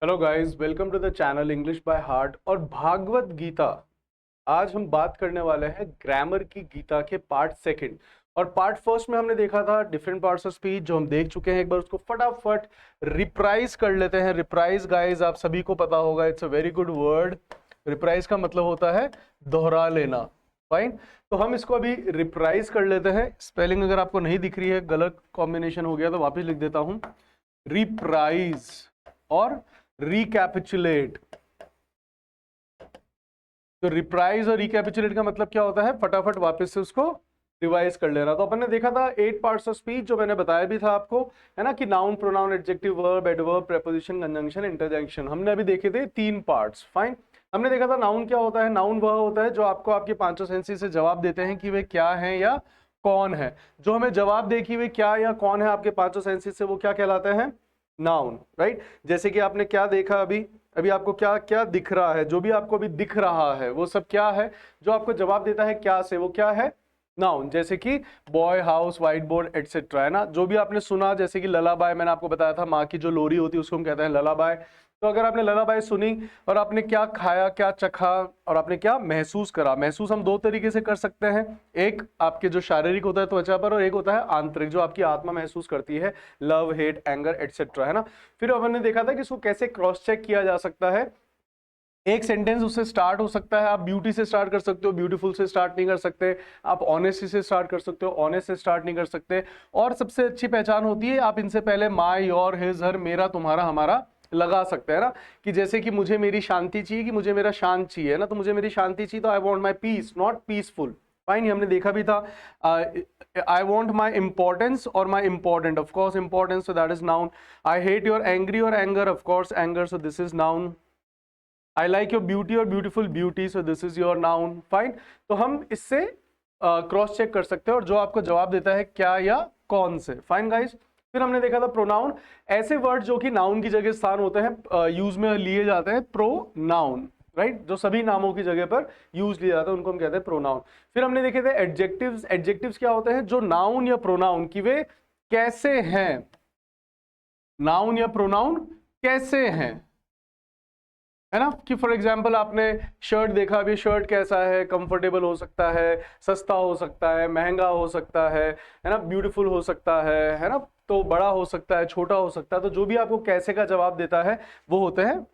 Hello guys, welcome to the channel English by heart. और भागवत गीता आज हम बात करने वाले हैं ग्रामर की गीता के पार्ट सेकंड। और पार्ट फर्स्ट में हमने देखा था डिफरेंट पार्ट्स ऑफ स्पीच जो हम देख चुके हैं। एक बार उसको फटाफट रिप्राइज कर लेते हैं। रिप्राइज गाइस आप सभी को पता होगा, it's a very good word. Reprise का मतलब होता है दोहरा लेना। फाइन, तो हम इसको अभी रिप्राइज कर लेते हैं। स्पेलिंग अगर आपको नहीं दिख रही है, गलत कॉम्बिनेशन हो गया तो वापस लिख देता हूं। रिप्राइज और रिकैपिचुलेट। तो रिप्राइज और रिकैपिचुलेट का मतलब क्या होता है? फटाफट वापस से उसको रिवाइज कर लेना। तो अपन ने देखा था 8 पार्ट्स ऑफ स्पीच, जो मैंने बताया भी था आपको, है ना, कि noun, pronoun, adjective, verb, adverb, preposition, conjunction, interjection. हमने अभी देखे थे 3 पार्ट्स। फाइन, हमने देखा था नाउन क्या होता है। नाउन वह होता है जो आपको आपके पांचों सेंसेस से जवाब देते हैं कि वे क्या हैं या कौन है। जो हमें जवाब दे कि वे क्या या कौन है आपके पांचों सेंसेस से, वो क्या कहलाते हैं? नाउन। राइट, जैसे कि आपने क्या देखा अभी अभी आपको क्या क्या दिख रहा है? जो भी आपको अभी दिख रहा है वो सब क्या है? जो आपको जवाब देता है क्या से, वो क्या है? नाउन। जैसे कि boy, house, white board, etcetera, है ना। जो भी आपने सुना, जैसे कि ललाबाय, मैंने आपको बताया था माँ की जो लोरी होती है उसको हम कहते हैं ललाबाय। तो अगर आपने ललाबाय सुनी और आपने क्या खाया, क्या चखा और आपने क्या महसूस करा। महसूस हम 2 तरीके से कर सकते हैं। एक आपके जो शारीरिक होता है त्वचा पर, और एक होता है आंतरिक जो आपकी आत्मा महसूस करती है, लव, हेट, एंगर, एटसेट्रा, है ना। फिर अपन ने देखा था कि इसको कैसे क्रॉस चेक किया जा सकता है। एक सेंटेंस उससे स्टार्ट हो सकता है, आप ब्यूटी से स्टार्ट कर सकते हो, ब्यूटीफुल से स्टार्ट नहीं कर सकते। आप ऑनेस्टी से स्टार्ट कर सकते हो, ऑनेस्ट से स्टार्ट नहीं कर सकते। और सबसे अच्छी पहचान होती है, आप इनसे पहले माय, योर, हिज, हर, मेरा, तुम्हारा, हमारा लगा सकते हैं ना। कि जैसे कि मुझे मेरी शांति चाहिए, कि मुझे मेरा शांत चाहिए ना, तो मुझे मेरी शांति चाहिए तो I want my peace, not peaceful. Fine, हमने देखा भी था। आई वॉन्ट माई इंपॉर्टेंस और my important, of course importance, so that is noun. I hate your angry और anger, of course anger, so this is noun. I like your beauty और beautiful, beauty, so this is your noun. Fine, तो हम इससे cross check कर सकते हैं और जो आपको जवाब देता है क्या या कौन से। फाइन गाइस, फिर हमने देखा था प्रोनाउन। ऐसे वर्ड जो कि नाउन की जगह स्थान होते हैं, यूज में लिए जाते हैं, प्रोनाउन। राइट, जो सभी नामों की जगह पर यूज लिया जाता है उनको हम कहते हैं प्रोनाउन। फिर हमने देखे थे एडजेक्टिव्स। एडजेक्टिव्स क्या होते हैं? जो नाउन या प्रोनाउन की वे कैसे हैं, नाउन या प्रोनाउन कैसे हैं, है ना। कि फॉर एग्जाम्पल आपने शर्ट देखा, अभी शर्ट कैसा है? कंफर्टेबल हो सकता है, सस्ता हो सकता है, महंगा हो सकता है ना, ब्यूटीफुल हो सकता है ना, तो बड़ा हो सकता है, छोटा हो सकता है। तो जो भी आपको कैसे का जवाब देता है वो होते हैं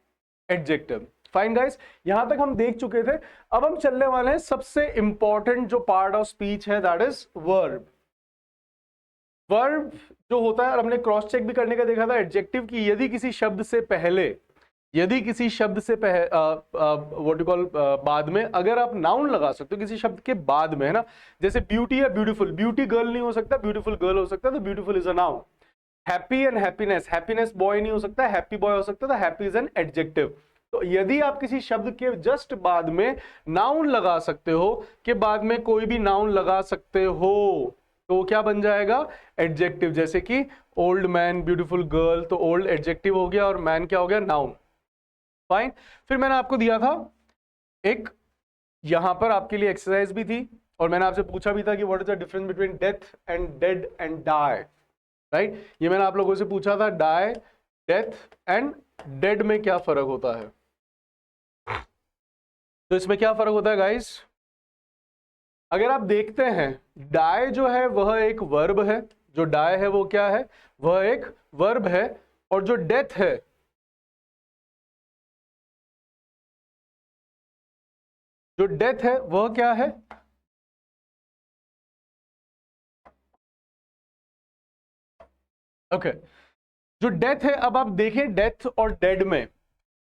एडजेक्टिव। फाइन गाइस, यहां तक हम देख चुके थे। अब हम चलने वाले हैं सबसे इंपॉर्टेंट जो पार्ट ऑफ स्पीच है, दैट इज वर्ब। वर्ब जो होता है, और हमने क्रॉस चेक भी करने का देखा था एडजेक्टिव की, यदि किसी शब्द से पहले, यदि किसी शब्द से व्हाट यू कॉल बाद में अगर आप नाउन लगा सकते हो किसी शब्द के बाद में, है ना। जैसे ब्यूटी या ब्यूटीफुल, ब्यूटी गर्ल नहीं हो सकता, ब्यूटीफुल गर्ल हो सकता है, तो beautiful is a noun. Happy and happiness, happiness boy नहीं हो सकता, हैप्पी बॉय हो सकता है, तो हैप्पी इज एन एडजेक्टिव। तो यदि आप किसी शब्द के जस्ट बाद में नाउन लगा सकते हो, के बाद में कोई भी नाउन लगा सकते हो, तो क्या बन जाएगा? एडजेक्टिव। जैसे कि ओल्ड मैन, ब्यूटीफुल गर्ल, तो ओल्ड एडजेक्टिव हो गया और मैन क्या हो गया? नाउन। फाइन, फिर मैंने आपको दिया था एक, यहां पर आपके लिए एक्सरसाइज भी थी, और मैंने आपसे पूछा भी था कि what is the difference between death and dead and die. Right, ये मैंने आप लोगों से पूछा था, डाई, डेथ एंड डेड में क्या फर्क होता है। तो इसमें क्या फर्क होता है गाइस? अगर आप देखते हैं, डाई जो है वह एक वर्ब है। जो डाई है वो क्या है? वह एक वर्ब है। और जो डेथ है, जो डेथ है वह क्या है? ओके, जो डेथ है, अब आप देखें डेथ और डेड में,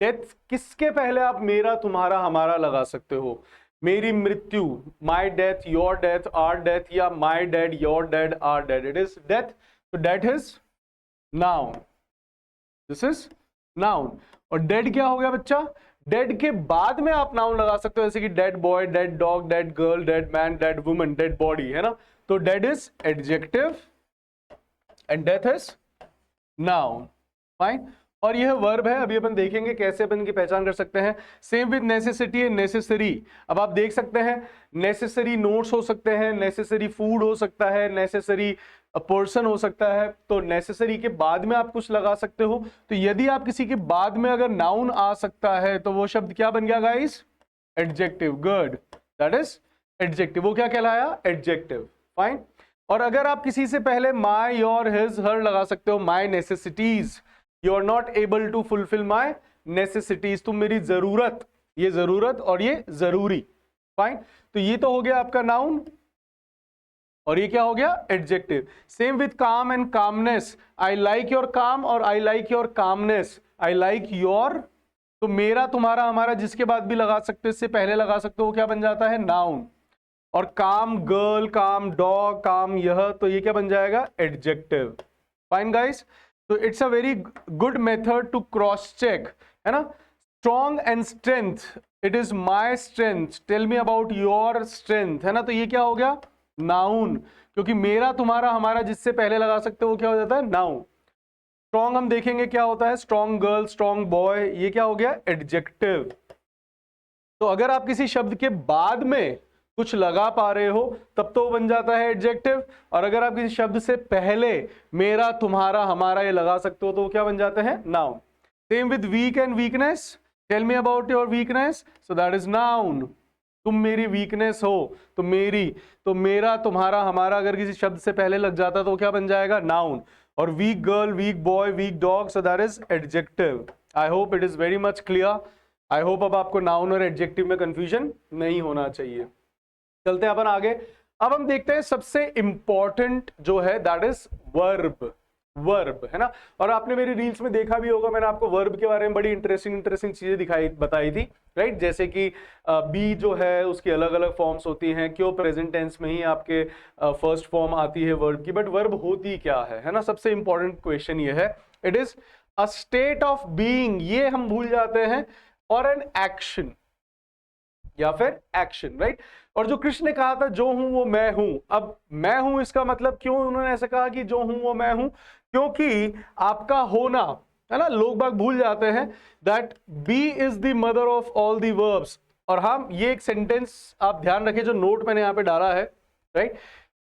डेथ किसके पहले आप मेरा, तुम्हारा, हमारा लगा सकते हो? मेरी मृत्यु, my death, your death, our death, या my dead, your dead, our dead, it is death. तो death is noun, this is noun. और डेड क्या हो गया बच्चा? डेड के बाद में आप नाउन लगा सकते हो, जैसे कि dead boy, dead dog, dead girl, dead man, dead woman, dead body, है ना। तो dead is adjective and death is noun. Fine, और यह वर्ब है। अभी अपन देखेंगे कैसे अपन की पहचान कर सकते हैं। Same with necessity and necessary. अब आप देख सकते हैं नेसेसरी नोट्स हो सकते हैं, नेसेसरी फूड हो सकता है, नेसेसरी पर्सन हो सकता है। तो नेसेसरी के बाद में आप कुछ लगा सकते हो। तो यदि आप किसी के बाद में अगर नाउन आ सकता है तो वो शब्द क्या बन गया guys? Adjective. Good, that is adjective. वो क्या कहलाया? एडजेक्टिव। फाइन। और अगर आप किसी से पहले माई, योर, हिज, हर लगा सकते हो। My necessities, you are not able to fulfil my necessities. तुम मेरी जरूरत, ये जरूरत और ये जरूरी। फाइन। तो ये तो हो गया आपका नाउन और ये क्या हो गया? एडजेक्टिव। सेम विथ काम and calmness. I like your काम और आई like your calmness. I like your, तो मेरा, तुम्हारा, हमारा, जिसके बाद भी लगा सकते हो, इससे पहले लगा सकते हो, वो क्या बन जाता है? नाउन। और काम गर्ल, काम डॉग, काम यह, तो ये क्या बन जाएगा? एडजेक्टिव। Fine guys. तो it's a very good method to cross check, है ना। Strong and strength, it is my strength, tell me about your strength, है ना। तो ये क्या हो गया? नाउन, क्योंकि मेरा, तुम्हारा, हमारा, जिससे पहले लगा सकते हो, वो क्या हो जाता है? नाउन। स्ट्रॉन्ग हम देखेंगे क्या होता है। स्ट्रॉन्ग गर्ल, स्ट्रॉन्ग बॉय, ये क्या हो गया? एडजेक्टिव। तो अगर आप किसी शब्द के बाद में कुछ लगा पा रहे हो तब तो बन जाता है एडजेक्टिव। और अगर आप किसी शब्द से पहले मेरा, तुम्हारा, हमारा ये लगा सकते हो तो वो क्या बन जाते हैं? Noun. Same with weak and weakness. Tell me about your weakness, so that is noun. तुम मेरी वीकनेस हो, तो मेरी, तो मेरा, तुम्हारा, हमारा अगर किसी शब्द से पहले लग जाता तो क्या बन जाएगा? नाउन। और weak girl, weak boy, weak dog, so that is adjective. I hope it is very much clear. I hope अब आपको नाउन और एडजेक्टिव में कंफ्यूजन नहीं होना चाहिए। चलते हैं अपन आगे। अब हम देखते हैं सबसे इंपॉर्टेंट जो है, दैट इज वर्ब। वर्ब, है ना। और आपने मेरी रील्स में देखा भी होगा, मैंने आपको वर्ब के बारे में बड़ी इंटरेस्टिंग चीजें बताई थी, राइट। जैसे कि बी जो है उसकी अलग अलग फॉर्म्स होती हैं, क्यों प्रेजेंट टेंस में ही आपके फर्स्ट फॉर्म आती है वर्ब की, बट वर्ब होती क्या है ना। सबसे इंपॉर्टेंट क्वेश्चन ये है, it is a state of being, ये हम भूल जाते हैं, और एन एक्शन या फिर एक्शन, राइट। और जो कृष्ण ने कहा था, जो हूं वो मैं हूं। अब मैं हूं इसका मतलब, क्यों उन्होंने ऐसा कहा कि जो हूं वो मैं हूं? क्योंकि आपका होना, है ना, लोग बाग भूल जाते हैं that be is the mother of all the verbs. और हम ये एक सेंटेंस आप ध्यान रखें, जो नोट मैंने यहां पे डाला है, right.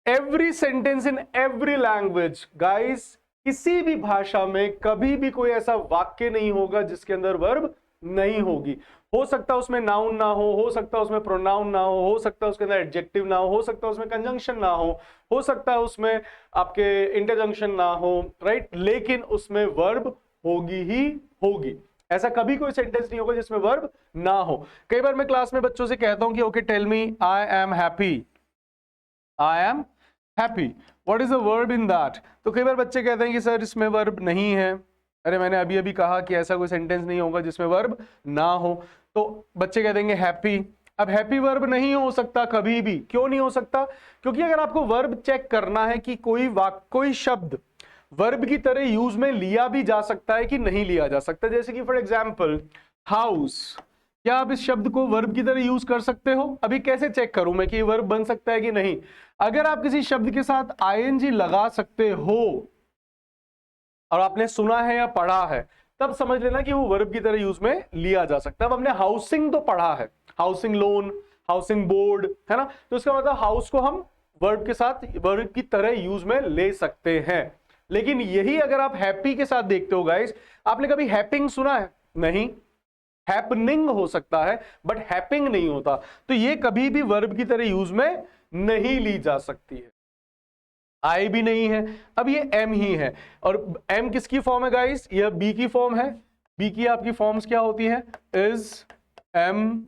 Every sentence in every language, guys, किसी भी भाषा में कभी भी कोई ऐसा वाक्य नहीं होगा जिसके अंदर वर्ब नहीं होगी। हो सकता है उसमें नाउन ना हो सकता है उसमें प्रोनाउन ना हो सकता है उसके अंदर एडजेक्टिव ना हो सकता है उसमें कंजंक्शन ना हो सकता है उसमें आपके इंटरजंक्शन ना हो, राइट। लेकिन उसमें वर्ब होगी ही होगी। ऐसा कभी कोई सेंटेंस नहीं होगा जिसमें वर्ब ना हो। कई बार मैं क्लास में बच्चों से कहता हूं कि okay tell me I am happy, I am happy, what is the verb in that? तो कई बार बच्चे कहते हैं कि सर इसमें वर्ब नहीं है। अरे मैंने अभी अभी कहा कि ऐसा कोई सेंटेंस नहीं होगा जिसमें वर्ब ना हो। तो बच्चे कह देंगे हैप्पी। अब हैप्पी वर्ब नहीं हो सकता कभी भी। क्यों नहीं हो सकता? क्योंकि अगर आपको वर्ब चेक करना है कि कोई शब्द वर्ब की तरह यूज में लिया भी जा सकता है कि नहीं लिया जा सकता, जैसे कि फॉर एग्जाम्पल हाउस, क्या आप इस शब्द को वर्ब की तरह यूज कर सकते हो? अभी कैसे चेक करूं मैं कि वर्ब बन सकता है कि नहीं? अगर आप किसी शब्द के साथ आईएनजी लगा सकते हो और आपने सुना है या पढ़ा है, तब समझ लेना कि वो वर्ब की तरह यूज में लिया जा सकता है। अब हमने हाउसिंग तो पढ़ा है, हाउसिंग लोन, हाउसिंग बोर्ड, है ना, तो इसका मतलब हाउस को हम वर्ब के साथ, वर्ब की तरह यूज में ले सकते हैं। लेकिन यही अगर आप हैप्पी के साथ देखते हो गाइस, आपने कभी हैपिंग सुना है? नहीं। हैपनिंग हो सकता है बट हैपिंग नहीं होता। तो ये कभी भी वर्ब की तरह यूज में नहीं ली जा सकती है। आई भी नहीं है, अब ये एम ही है। और एम किसकी फॉर्म है गाइस? ये बी की फॉर्म है। बी की आपकी फॉर्म्स क्या होती हैं? Is, am,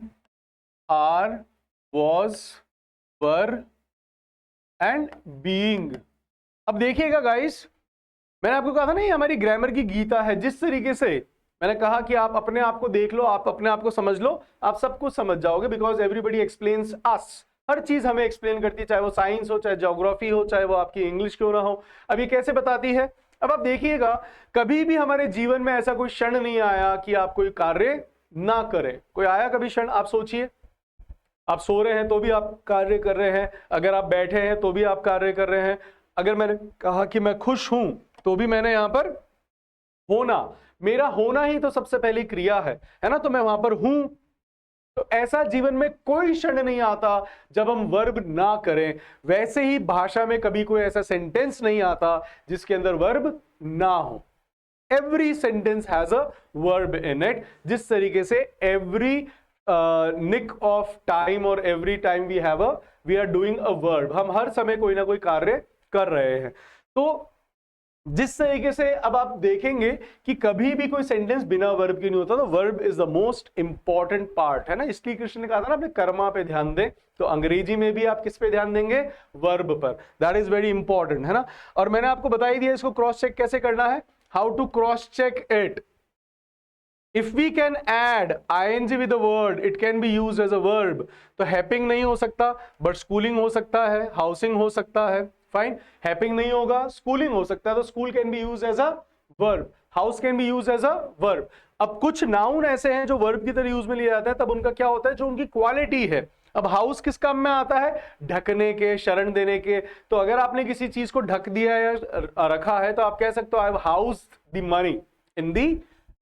are, was, were and being. अब देखिएगा गाइस, मैंने आपको कहा था ना ये हमारी ग्रामर की गीता है। जिस तरीके से मैंने कहा कि आप अपने आप को देख लो, आप अपने आप को समझ लो, आप सब कुछ समझ जाओगे, बिकॉज एवरीबडी एक्सप्लेन्स अस। हर चीज हमें एक्सप्लेन करती है, चाहे वो साइंस हो, चाहे ज्योग्राफी हो, चाहे वो आपकी इंग्लिश क्यों ना हो। अब ये कैसे बताती है? अब आप देखिएगा, कभी भी हमारे जीवन में ऐसा कोई क्षण नहीं आया कि आप कोई कार्य ना करें। कोई आया कभी क्षण? आप सोचिए, आप सो रहे हैं तो भी आप कार्य कर रहे हैं, अगर आप बैठे हैं तो भी आप कार्य कर रहे हैं, अगर मैंने कहा कि मैं खुश हूं तो भी मैंने यहां पर होना, मेरा होना ही तो सबसे पहली क्रिया है ना, तो मैं वहां पर हूं। तो ऐसा जीवन में कोई क्षण नहीं आता जब हम वर्ब ना करें। वैसे ही भाषा में कभी कोई ऐसा सेंटेंस नहीं आता जिसके अंदर वर्ब ना हो। Every sentence has a verb in it. जिस तरीके से एवरी निक ऑफ टाइम और every time we are doing a verb, हम हर समय कोई ना कोई कार्य कर रहे हैं। तो जिस तरीके से अब आप देखेंगे कि कभी भी कोई सेंटेंस बिना वर्ब के नहीं होता, तो verb is the most important part, है ना। इसलिए कृष्ण ने कहा था ना अपने कर्मा पे ध्यान दें, तो अंग्रेजी में भी आप किस पे ध्यान देंगे? वर्ब पर। दैट इज वेरी इंपॉर्टेंट, है ना। और मैंने आपको बता ही दिया इसको क्रॉस चेक कैसे करना है, how to cross check it. If we can add ing with a word, it can be used as a verb. तो हैपिंग नहीं हो सकता, बट स्कूलिंग हो सकता है, हाउसिंग हो सकता है। फाइन, हैपिंग नहीं होगा, स्कूलिंग हो सकता है, तो school can be use as a verb, house can be use as a verb. अब कुछ नाउन ऐसे हैं जो वर्ब की तरह यूज में लिया जाता है, तब उनका क्या होता है, जो उनकी क्वालिटी है। अब हाउस किस काम में आता है? ढकने के, शरण देने के। तो अगर आपने किसी चीज को ढक दिया है या रखा है, तो आप कह सकते हो I have housed the money in the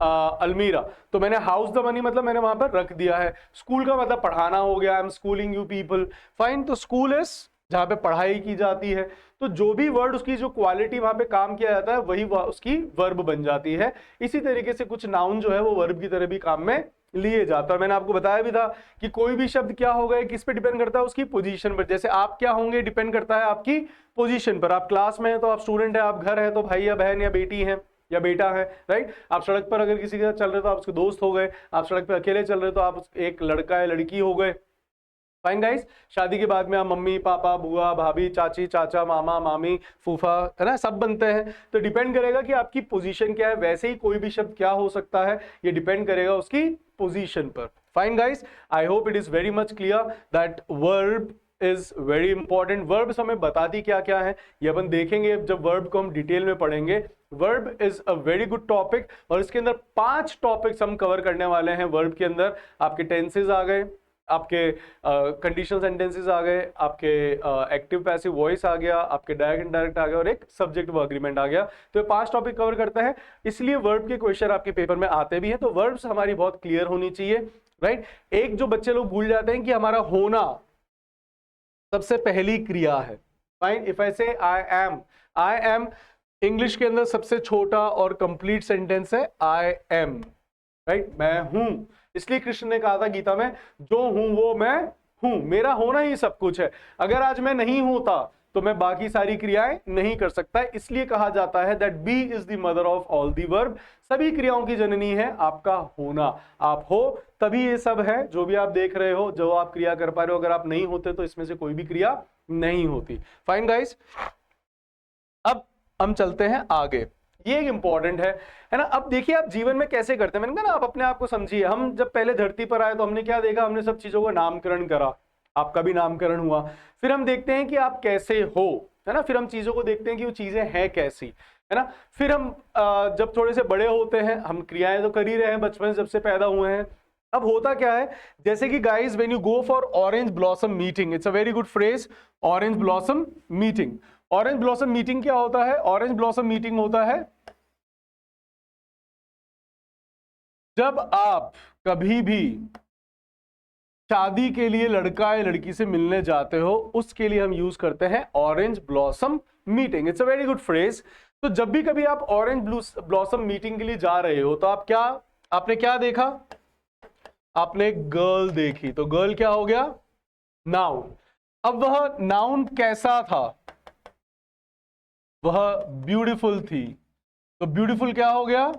almirah. तो मैंने हाउस द मनी मतलब मैंने वहां पर रख दिया है। स्कूल का मतलब पढ़ाना हो गया, I am schooling you people. Fine, तो स्कूल इज जहां पे पढ़ाई की जाती है। तो जो भी वर्ड उसकी जो क्वालिटी वहां पे काम किया जाता है वही उसकी वर्ब बन जाती है। इसी तरीके से कुछ नाउन जो है वो वर्ब की तरह भी काम में लिए जाता है। मैंने आपको बताया भी था कि कोई भी शब्द क्या होगा, किस पे डिपेंड करता है, उसकी पोजीशन पर। जैसे आप क्या होंगे, डिपेंड करता है आपकी पोजीशन पर। आप क्लास में है तो आप स्टूडेंट है, आप घर है तो भाई या बहन या बेटी है या बेटा है, राइट। आप सड़क पर अगर किसी के साथ चल रहे तो आप उसके दोस्त हो गए, आप सड़क पर अकेले चल रहे तो आप एक लड़का या लड़की हो गए। फाइन गाइस, शादी के बाद में आप मम्मी पापा बुआ भाभी चाची चाचा मामा मामी फूफा, है ना, सब बनते हैं। तो डिपेंड करेगा कि आपकी पोजीशन क्या है। वैसे ही कोई भी शब्द क्या हो सकता है, ये डिपेंड करेगा उसकी पोजीशन पर। Fine guys, I hope it is very much clear that verb is very important. Verbs हमें बताती क्या क्या है ये अपन देखेंगे जब वर्ब को हम डिटेल में पढ़ेंगे। Verb is a very good topic, और इसके अंदर 5 टॉपिक्स हम कवर करने वाले हैं। वर्ब के अंदर आपके टेंसेस आ गए, आपके कंडीशनल सेंटेंसेस आ गए, आपके एक्टिव पैसिव वॉइस आ गया, आपके डायरेक्ट इनडायरेक्ट आ गया, और एक सब्जेक्ट वर्ब एग्रीमेंट आ गया। तो ये 5 टॉपिक कवर करते हैं, इसलिए वर्ब के क्वेश्चन आपके पेपर में आते भी हैं। तो वर्ब्स हमारी बहुत क्लियर होनी चाहिए, राइट। एक जो बच्चे लोग भूल जाते हैं कि हमारा होना सबसे पहली क्रिया है। फाइन, इफ आई से आई एम इंग्लिश के अंदर सबसे छोटा और कंप्लीट सेंटेंस है आई एम, राइट, मैं हूं। इसलिए कृष्ण ने कहा था गीता में, जो हूं वो मैं हूं, मेरा होना ही सब कुछ है। अगर आज मैं नहीं होता तो मैं बाकी सारी क्रियाएं नहीं कर सकता। इसलिए कहा जाता है that be is the mother of all the verb. सभी क्रियाओं की जननी है आपका होना। आप हो तभी ये सब है जो भी आप देख रहे हो, जो आप क्रिया कर पा रहे हो। अगर आप नहीं होते तो इसमें से कोई भी क्रिया नहीं होती। फाइन गाइस, अब हम चलते हैं आगे। ये एक इंपॉर्टेंट है ना। अब देखिए आप जीवन में कैसे करते हैं। मैंने कहा ना, आप अपने आप को समझिए। हम जब पहले धरती पर आए तो हमने क्या देखा, हमने सब चीजों का नामकरण करा, आपका भी नामकरण हुआ। फिर हम देखते हैं कि आप कैसे हो, है ना। फिर हम चीजों को देखते हैं कि वो चीजें हैं कैसी, है ना। फिर हम जब थोड़े से बड़े होते हैं, हम क्रियाएं तो कर ही रहे हैं बचपन से, जब से पैदा हुए हैं। अब होता क्या है, जैसे कि guys when you go for orange blossom meeting, it's a very good phrase, orange blossom meeting. Orange blossom meeting क्या होता है? ऑरेंज ब्लॉसम मीटिंग होता है जब आप कभी भी शादी के लिए लड़का या लड़की से मिलने जाते हो, उसके लिए हम यूज करते हैं orange blossom meeting. It's a very good phrase. तो जब भी कभी आप ऑरेंज ब्लॉसम मीटिंग के लिए जा रहे हो, तो आपने क्या देखा? आपने गर्ल देखी। तो गर्ल क्या हो गया? नाउन। अब वह नाउन कैसा था? वह ब्यूटीफुल थी। तो ब्यूटीफुल क्या हो गया?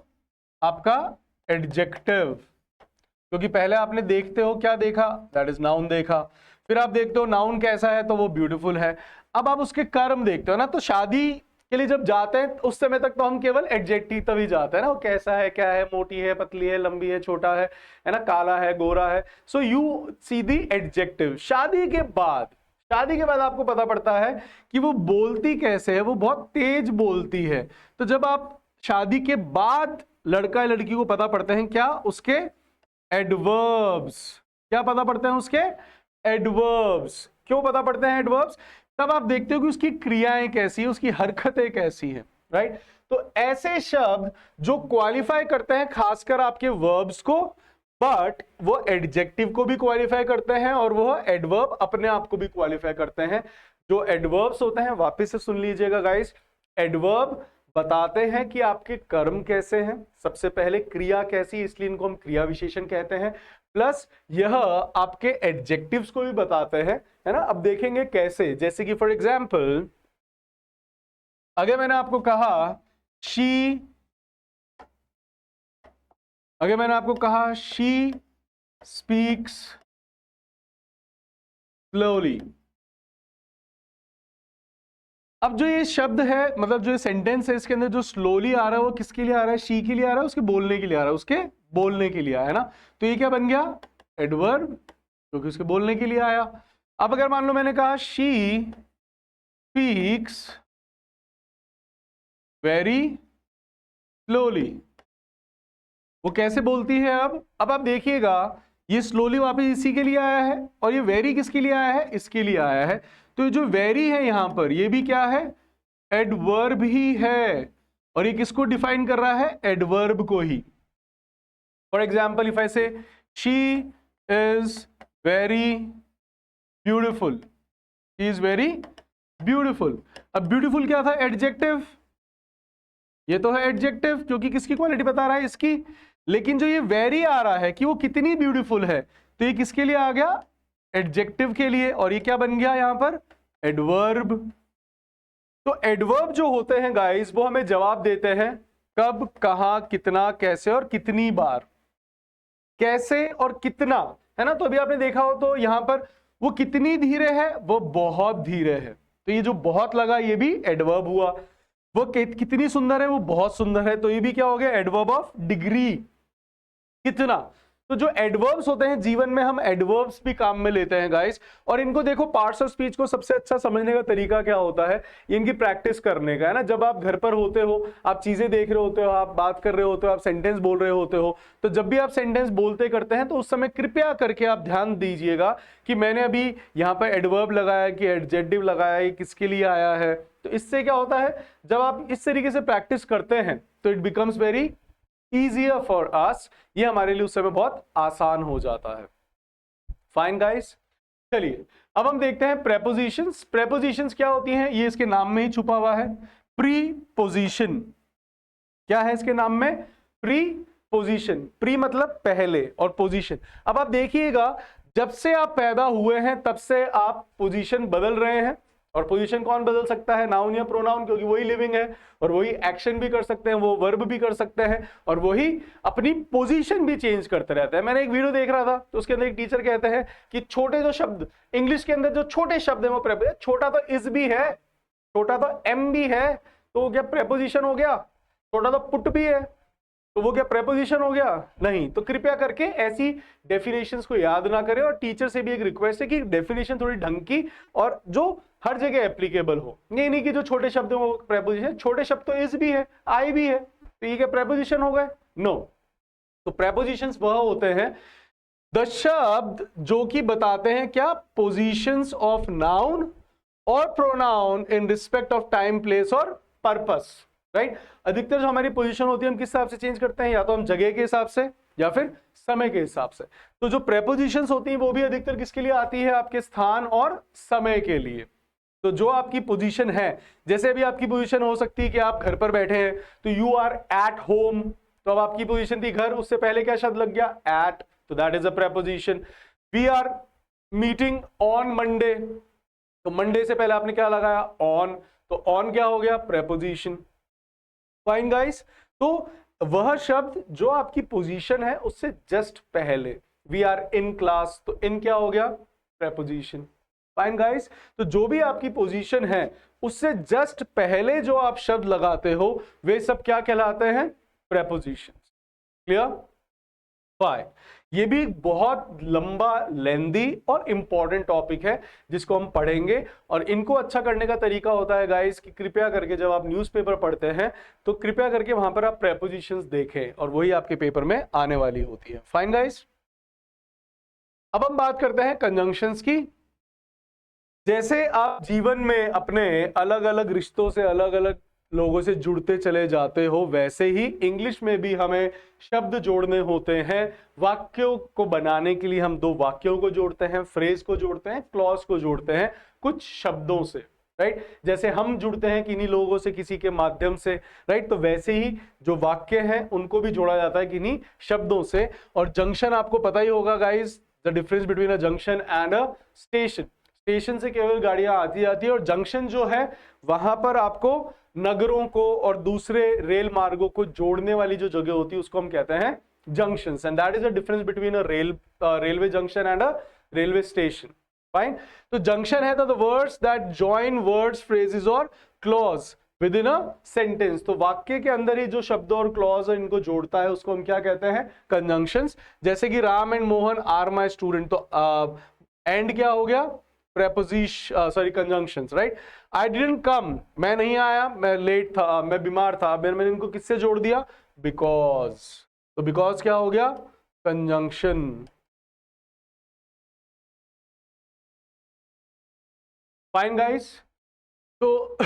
आपका एडजेक्टिव। क्योंकि पहले आपने देखते हो क्या देखा, दैट इज नाउन देखा। फिर आप देखते हो नाउन कैसा है, तो वो ब्यूटीफुल है। अब आप उसके कर्म देखते हो ना। तो शादी के लिए जब जाते हैं उस समय तक तो हम केवल एडजेक्टिव तभी जाते हैं ना, वो कैसा है, क्या है, मोटी है, पतली है, लंबी है, छोटा है ना, काला है, गोरा है। So you see the adjective. शादी के बाद आपको पता पड़ता है कि वो बोलती कैसे है, वो बहुत तेज बोलती है। तो जब आप शादी के बाद लड़का या लड़की को पता पड़ते हैं क्या? उसके एडवर्ब्स। क्या पता पड़ते हैं? उसके एडवर्ब्स। क्यों पता पड़ते हैं एडवर्ब्स? तब आप देखते हो कि उसकी क्रियाएं कैसी है, उसकी हरकतें कैसी है, राइट। तो ऐसे शब्द जो क्वालिफाई करते हैं खासकर आपके वर्ब्स को, बट वो एडजेक्टिव को भी क्वालिफाई करते हैं और वो एडवर्ब अपने आप को भी क्वालिफाई करते हैं। जो एडवर्ब्स होते हैं, वापस से सुन लीजिएगा गाइस, एडवर्ब बताते हैं कि आपके कर्म कैसे हैं, सबसे पहले क्रिया कैसी, इसलिए इनको हम क्रिया विशेषण कहते हैं। प्लस यह आपके एडजेक्टिव्स को भी बताते हैं, है ना। अब देखेंगे कैसे, जैसे कि फॉर एग्जांपल अगर मैंने आपको कहा शी, अगर मैंने आपको कहा शी स्पीक्स स्लोली, अब जो ये शब्द है, मतलब जो ये सेंटेंस है, इसके अंदर जो स्लोली आ रहा है वो किसके लिए आ रहा है? शी के लिए आ रहा है, उसके बोलने के लिए आ रहा है, उसके बोलने के लिए आया, है ना। तो ये क्या बन गया? एडवर्ब, क्योंकि उसके बोलने के लिए आया। अब अगर मान लो मैंने कहा शी स्पीक्स वेरी स्लोली, वो कैसे बोलती है? अब आप देखिएगा, ये स्लोली वापस इसी के लिए आया है और ये वेरी किसके लिए आया है? इसके लिए आया है। तो ये जो वेरी है यहां पर, ये भी क्या है? एडवर्ब ही है, और ये किसको डिफाइन कर रहा है? एडवर्ब को ही। फॉर एग्जाम्पल इफ आई से she is very beautiful, she is very beautiful. अब ब्यूटिफुल क्या था? एडजेक्टिव, ये तो है एडजेक्टिव, क्योंकि किसकी क्वालिटी बता रहा है? इसकी। लेकिन जो ये वेरी आ रहा है कि वो कितनी ब्यूटीफुल है, तो ये किसके लिए आ गया? एडजेक्टिव के लिए, और ये क्या बन गया यहां पर? एडवर्ब। तो एडवर्ब जो होते हैं गाइस, वो हमें जवाब देते हैं कब, कहां, कितना, कैसे और कितनी बार। कैसे और कितना, है ना। तो अभी आपने देखा हो तो यहां पर वो कितनी धीरे है, वो बहुत धीरे है, तो ये जो बहुत लगा ये भी एडवर्ब हुआ। वो कितनी सुंदर है, वो बहुत सुंदर है, तो ये भी क्या हो गया? एडवर्ब ऑफ डिग्री, कितना। तो जो एडवर्ब्स होते हैं जीवन में, हम एडवर्ब्स भी काम में लेते हैं गाइस। और इनको देखो, पार्ट्स ऑफ स्पीच को सबसे अच्छा समझने का तरीका क्या होता है? इनकी प्रैक्टिस करने का, है ना। जब आप घर पर होते हो, आप चीजें देख रहे होते हो, आप बात कर रहे होते हो, आप सेंटेंस बोल रहे होते हो, तो जब भी आप सेंटेंस बोलते करते हैं तो उस समय कृपया करके आप ध्यान दीजिएगा कि मैंने अभी यहाँ पर एडवर्ब लगाया कि एडजेक्टिव लगाया, ये किसके लिए आया है। तो इससे क्या होता है, जब आप इस तरीके से प्रैक्टिस करते हैं तो it becomes very easier for us, ये हमारे लिए उस समय बहुत आसान हो जाता है। फाइन गाइस, चलिए अब हम देखते हैं प्रेपोजिशंस। प्रेपोजिशंस क्या होती हैं? ये इसके नाम में ही छुपा हुआ है। प्रीपोजिशन क्या है इसके नाम में? प्रीपोजिशन। प्री मतलब पहले और पोजीशन। अब आप देखिएगा, जब से आप पैदा हुए हैं तब से आप पोजीशन बदल रहे हैं। और पोजीशन कौन बदल सकता है? नाउन या प्रोनाउन, क्योंकि वही लिविंग है और वही एक्शन भी कर सकते हैं, वो वर्ब भी कर सकते हैं और वही अपनी पोजीशन भी चेंज करते रहते हैं। मैंने एक वीडियो देख रहा था तो उसके अंदर एक टीचर कहते हैं कि छोटे जो शब्द इंग्लिश के अंदर, जो छोटे शब्द है वो प्रेपोजिशन। छोटा तो इज भी है, छोटा तो एम भी है, तो वो क्या प्रेपोजिशन हो गया? छोटा तो पुट भी है, तो वो क्या प्रेपोजिशन हो गया? नहीं। तो कृपया करके ऐसी डेफिनेशंस को याद ना करें। और टीचर से भी एक रिक्वेस्ट है कि डेफिनेशन थोड़ी ढंग की और जो हर जगह एप्लीकेबल हो। ये नहीं कि जो छोटे शब्द हो वो प्रेपोजिशन। छोटे शब्द तो इज भी है, आई भी है, तो ये क्या प्रेपोजिशन हो गए? नो। तो प्रेपोजिशंस वह होते हैं द शब्द जो कि बताते हैं क्या? पोजीशंस ऑफ नाउन और pronoun in respect of time, place और पर्पस। राइट। अधिकतर जो हमारी पोजीशन होती है हम किस हिसाब से चेंज करते हैं? या तो हम जगह के हिसाब से या फिर समय के हिसाब से। तो जो प्रेपोजिशंस होती हैं वो भी अधिकतर किसके लिए आती है? आपके स्थान और समय के लिए। तो जो आपकी पोजीशन है, जैसे अभी आपकी पोजीशन हो सकती है कि आप घर पर बैठे हैं, तो यू आर एट होम, तो अब आपकी पोजीशन थी घर, उससे पहले क्या शब्द लग गया? एट, तो that is a preposition. We are meeting on Monday, तो मंडे से पहले आपने क्या लगाया? ऑन, तो ऑन क्या हो गया? प्रेपोजिशन। फाइन गाइस, तो वह शब्द जो आपकी पोजीशन है उससे जस्ट पहले, वी आर इन क्लास, तो इन क्या हो गया? प्रेपोजिशन। फाइन गाइस, तो जो भी आपकी पोजीशन है उससे जस्ट पहले जो आप शब्द लगाते हो वे सब क्या कहलाते हैं? प्रेपोजिशन। क्लियर? फाइन। ये भी बहुत लंबा, लेंदी और इंपॉर्टेंट टॉपिक है जिसको हम पढ़ेंगे। और इनको अच्छा करने का तरीका होता है गाइस कि कृपया करके जब आप न्यूज़पेपर पढ़ते हैं तो कृपया करके वहां पर आप प्रेपोजिशंस देखें और वही आपके पेपर में आने वाली होती है। फाइन गाइस, अब हम बात करते हैं कंजंक्शंस की। जैसे आप जीवन में अपने अलग अलग रिश्तों से, अलग अलग लोगों से जुड़ते चले जाते हो, वैसे ही इंग्लिश में भी हमें शब्द जोड़ने होते हैं। वाक्यों को बनाने के लिए हम दो वाक्यों को जोड़ते हैं, फ्रेज को जोड़ते हैं, क्लॉज को जोड़ते हैं कुछ शब्दों से, राइट। जैसे हम जुड़ते हैं किन्हीं लोगों से किसी के माध्यम से, राइट, तो वैसे ही जो वाक्य हैं उनको भी जोड़ा जाता है किन्हीं शब्दों से। और जंक्शन आपको पता ही होगा guys, the difference between a junction and a station. Station से केवल गाड़ियां आती आती है, और जंक्शन जो है वहां पर आपको नगरों को और दूसरे रेल मार्गों को जोड़ने वाली जो जगह होती है उसको हम कहते हैं junctions, and that is the difference between a railway junction and a railway station. Fine. तो जंक्शन है the words that join words, phrases और clause within a sentence. तो वाक्य के अंदर ही जो शब्द और क्लॉज इनको जोड़ता है उसको हम क्या कहते हैं, कंजंक्शंस। जैसे कि Ram and Mohan are my student, तो एंड क्या हो गया, preposition, sorry conjunctions, right. I didn't come, मैं नहीं आया, मैं लेट था, मैं बीमार था, मैंने इनको किससे जोड़ दिया, बिकॉज। तो बिकॉज क्या हो गया, कंजंक्शन। फाइन गाइस, तो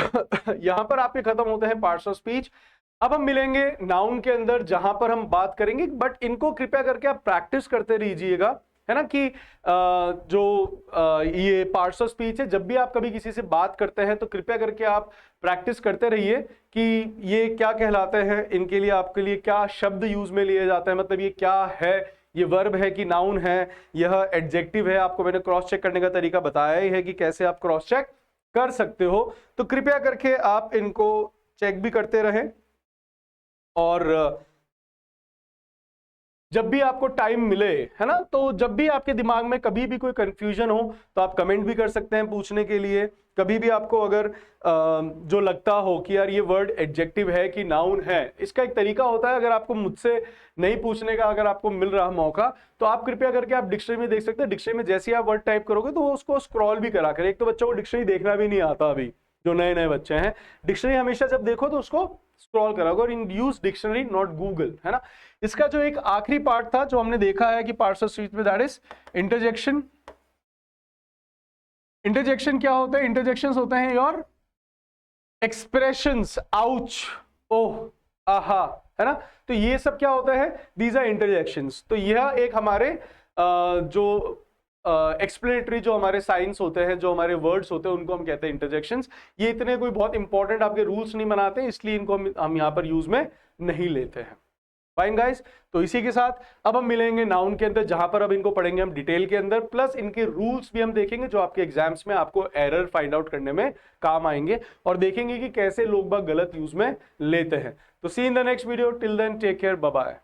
यहां पर आपके खत्म होते हैं पार्ट्स ऑफ स्पीच। अब हम मिलेंगे नाउन के अंदर जहां पर हम बात करेंगे, बट इनको कृपया करके आप प्रैक्टिस करते रहिएगा, है ना, कि ये पार्ट्स ऑफ स्पीच है, जब भी आप कभी किसी से बात करते हैं तो कृपया करके आप प्रैक्टिस करते रहिए कि ये क्या कहलाते हैं, इनके लिए आपके लिए क्या शब्द यूज में लिए जाते हैं, मतलब ये क्या है, ये वर्ब है कि नाउन है, यह एडजेक्टिव है। आपको मैंने क्रॉस चेक करने का तरीका बताया ही है कि कैसे आप क्रॉस चेक कर सकते हो, तो कृपया करके आप इनको चेक भी करते रहें। और जब भी आपको टाइम मिले, है ना, तो जब भी आपके दिमाग में कभी भी कोई कंफ्यूजन हो तो आप कमेंट भी कर सकते हैं पूछने के लिए। कभी भी आपको अगर जो लगता हो कि यार ये वर्ड एडजेक्टिव है कि नाउन है, इसका एक तरीका होता है, अगर आपको मुझसे नहीं पूछने का अगर आपको मिल रहा मौका, तो आप कृपया करके आप डिक्शनरी में देख सकते हैं। डिक्शनरी में जैसे ही आप वर्ड टाइप करोगे तो वो उसको स्क्रॉल भी करा करें। एक तो बच्चों को डिक्शनरी देखना भी नहीं आता, अभी जो नए नए बच्चे हैं, डिक्शनरी हमेशा जब देखो तो उसको स्क्रॉल करोगे, और in use dictionary not Google, है ना। इसका जो एक आखिरी पार्ट था जो हमने देखा है कि पार्ट्स ऑफ स्पीच में, दैट इज इंटरजेक्शन। इंटरजेक्शन क्या होता है, इंटरजेक्शंस होते हैं योर एक्सप्रेशंस, आउच, ओह, आहा, है ना। तो ये सब क्या होता है, दीज आर इंटरजेक्शंस। तो यह एक हमारे जो एक्सप्लेनेटरी जो हमारे साइंस होते हैं, जो हमारे वर्ड्स होते हैं, उनको हम कहते हैं इंटरजेक्शंस। ये इतने कोई बहुत इंपॉर्टेंट आपके रूल्स नहीं बनाते, इसलिए इनको हम यहाँ पर यूज में नहीं लेते हैं। फाइन गाइस, तो इसी के साथ अब हम मिलेंगे नाउन के अंदर, जहां पर अब इनको पढ़ेंगे हम डिटेल के अंदर, प्लस इनके रूल्स भी हम देखेंगे जो आपके एग्जाम्स में आपको एरर फाइंड आउट करने में काम आएंगे, और देखेंगे कि कैसे लोग बाग गलत यूज में लेते हैं। तो see in the next video, till then take care, bye bye.